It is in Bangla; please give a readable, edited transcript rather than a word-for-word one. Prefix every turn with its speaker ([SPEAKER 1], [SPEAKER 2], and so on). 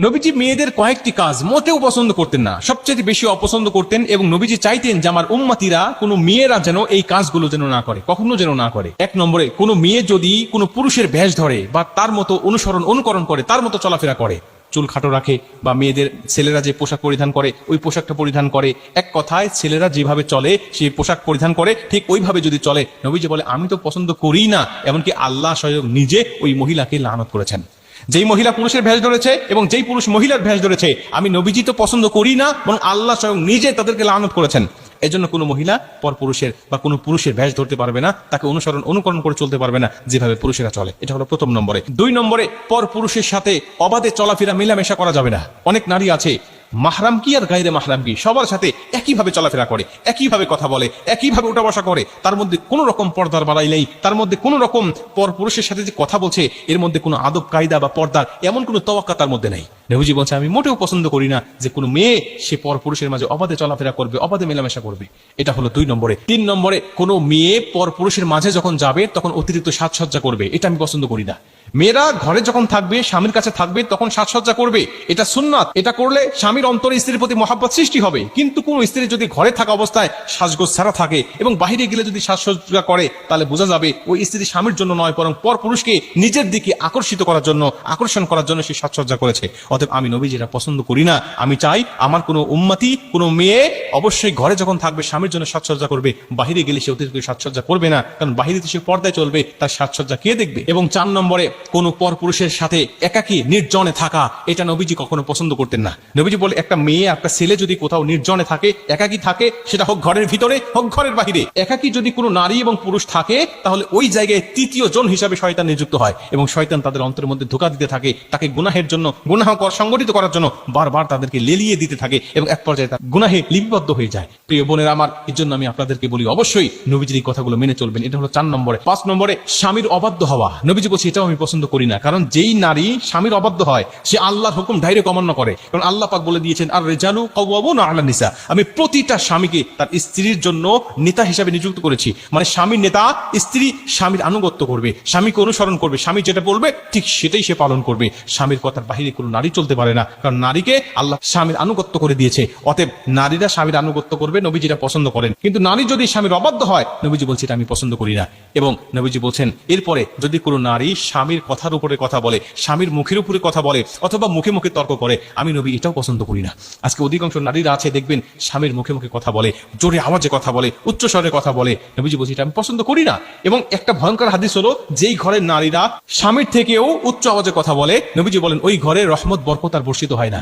[SPEAKER 1] নবীজি মেয়েদের কয়েকটি কাজ মোটেও পছন্দ করতেন না, সবচেয়ে বেশি অপছন্দ করতেন, এবং নবীজি চাইতেন যে আমার উম্মতিরা কোনো মেয়েরা যেন এই কাজগুলো যেন না করে, কখনো যেন না করে। এক নম্বরে, কোনো মেয়ে যদি কোনো পুরুষের ভেষ ধরে বা তার মতো অনুকরণ করে, তার মতো চলাফেরা করে, চুল খাটো রাখে, বা মেয়েদের ছেলেরা যে পোশাক পরিধান করে ওই পোশাকটা পরিধান করে, এক কথায় ছেলেরা যেভাবে চলে সেই পোশাক পরিধান করে ঠিক ওইভাবে যদি চলে, নবীজি বলে আমি তো পছন্দ করি না। এমনকি আল্লাহ স্বয়ং নিজে ওই মহিলাকে লানত করেছেন। যেই মহিলা পুরুষের ভেষ ধরেছে এবং যেই পুরুষ মহিলার ভেষ ধরেছে, আমি নবীজি তো পছন্দ করি না, বরং আল্লাহ স্বয়ং নিজে তাদেরকে লানত করেছেন। এজন্য কোনো মহিলা পর পুরুষের বা কোনো পুরুষের ভেষ ধরতে পারবে না, তাকে অনুকরণ করে চলতে পারবে না যেভাবে পুরুষেরা চলে। এটা হলো প্রথম নম্বরে। দুই নম্বরে, পর পুরুষের সাথে অবাধে চলাফেরা মেলামেশা করা যাবে না। অনেক নারী আছে মাহরাম কি আর গায়রে মাহরাম কি সবার সাথে একইভাবে চলাফেরা করে, একইভাবে কথা বলে, একইভাবে উঠা বসা করে, তার মধ্যে কোনো রকম পর্দার বাড়াই নেই, তার মধ্যে কোনো রকম পর পুরুষের সাথে যে কথা বলছে এর মধ্যে কোনো আদব কায়দা বা পর্দার এমন কোনো তওয়াক্কা তার মধ্যে নাই। নবীজি বলছে আমি মোটেও পছন্দ করি না যে কোনো মেয়ে সে পর পুরুষের মাঝে অবাধে চলাফেরা করবে, অবাধে মেলামেশা করবে। এটা হলো দুই নম্বরে। তিন নম্বরে, কোনো মেয়ে পর পুরুষের মাঝে যখন যাবে তখন অতিরিক্ত সাজসজ্জা করবে, এটা আমি পছন্দ করি না। মেয়েরা ঘরে যখন থাকবে, স্বামীর কাছে থাকবে, তখন সাজসজ্জা করবে, এটা সুন্নাত। এটা করলে স্বামীর অন্তরে স্ত্রীর প্রতি মহাব্বত সৃষ্টি হবে। কিন্তু কোন স্ত্রী যদি ঘরে থাকা অবস্থায় সাজগোজ ছাড়া থাকে এবং বাহিরে গেলে যদি সাজসজ্জা করে, তাহলে বোঝা যাবে ওই স্ত্রী স্বামীর জন্য নয়, বরং পর পুরুষকে নিজের দিকে আকর্ষণ করার জন্য সে সাজসজ্জা করেছে। অতএব আমি নবী যেটা পছন্দ করি না। আমি চাই আমার কোনো উম্মতি, কোনো মেয়ে অবশ্যই ঘরে যখন থাকবে স্বামীর জন্য সাজসজ্জা করবে, বাহিরে গেলে সে অতিরিক্ত সাজসজ্জা করবে না, কারণ বাহিরে সে পর্দায় চলবে, তার সাজসজ্জা কে দেখবে। এবং চার নম্বরে, কোনো পর পুরুষের সাথে একাকী নির্জনে থাকা, এটা নবীজি কখনো পছন্দ করতেন না। নবীজি বলে একটা মেয়ে একটা ছেলে যদি কোথাও নির্জনে থাকে, একাকী থাকে, সেটা হোক ঘরের ভিতরে হোক ঘরের বাহিরে, একাকী যদি কোনো নারী এবং পুরুষ থাকে, তাহলে ওই জায়গায় তৃতীয় জন হিসাবে শয়তান নিযুক্ত হয় এবং শয়তান তাদের অন্তরের মধ্যে ধোঁকা দিতে থাকে, তাকে গুনাহের জন্য সংগঠিত করার জন্য বারবার তাদেরকে লেলিয়ে দিতে থাকে এবং এক পর্যায়ে তার গুনাহে লিপিবদ্ধ হয়ে যায়। প্রিয় বোনেরা আমার, এর জন্য আমি আপনাদেরকে বলি অবশ্যই নবীজির এই কথাগুলো মেনে চলবেন। এটা হলো 4 নম্বরে। 5 নম্বরে, স্বামীর অবাধ্য হওয়া। নবীজি বলছে এটাও আমি পছন্দ করি না, কারণ যেই নারী স্বামীর অবাধ্য হয় সে আল্লাহর হুকুম ডাইরেক্ট অমান্য করে। কারণ আল্লাহ পাক বলে দিয়েছেন আর রিজালু কাওয়ামুনা আলা নিসা, আমি প্রতিটা স্বামীকে তার স্ত্রীর জন্য নেতা হিসাবে নিযুক্ত করেছি। মানে স্বামীর নেতা, স্ত্রী স্বামীর আনুগত্য করবে, স্বামীকে অনুসরণ করবে, স্বামী যেটা বলবে ঠিক সেটাই সে পালন করবে। স্বামীর কথার বাহিরে কোনো নারী চলতে পারে না, কারণ নারীকে আল্লাহ স্বামীর আনুগত্য করে দিয়েছে। অতএব নারীরা স্বামীর আনুগত্য করবে, নবীজি এটা পছন্দ করেন। কিন্তু নারী যদি স্বামীর অবাধ্য হয়, নবীজি বলছে এটা আমি পছন্দ করি না। এবং নবীজি বলছেন এরপরে যদি কোনো নারী স্বামীর কথার উপরে কথা বলে, স্বামীর মুখের উপরে কথা বলে, অথবা মুখে মুখে তর্ক করে, আমি নবী এটাও পছন্দ করি না। আজকে অধিকাংশ নারীরা আছে দেখবেন স্বামীর মুখে মুখে কথা বলে, জোরে আওয়াজে কথা বলে, উচ্চ স্বরে কথা বলে। নবীজি বলছে এটা আমি পছন্দ করি না। এবং একটা ভয়ঙ্কর হাদিস হলো, যেই ঘরের নারীরা স্বামীর থেকেও উচ্চ আওয়াজে কথা বলে, নবীজি বলেন ওই ঘরে রহমত বরকত আর বর্ষিত হয় না।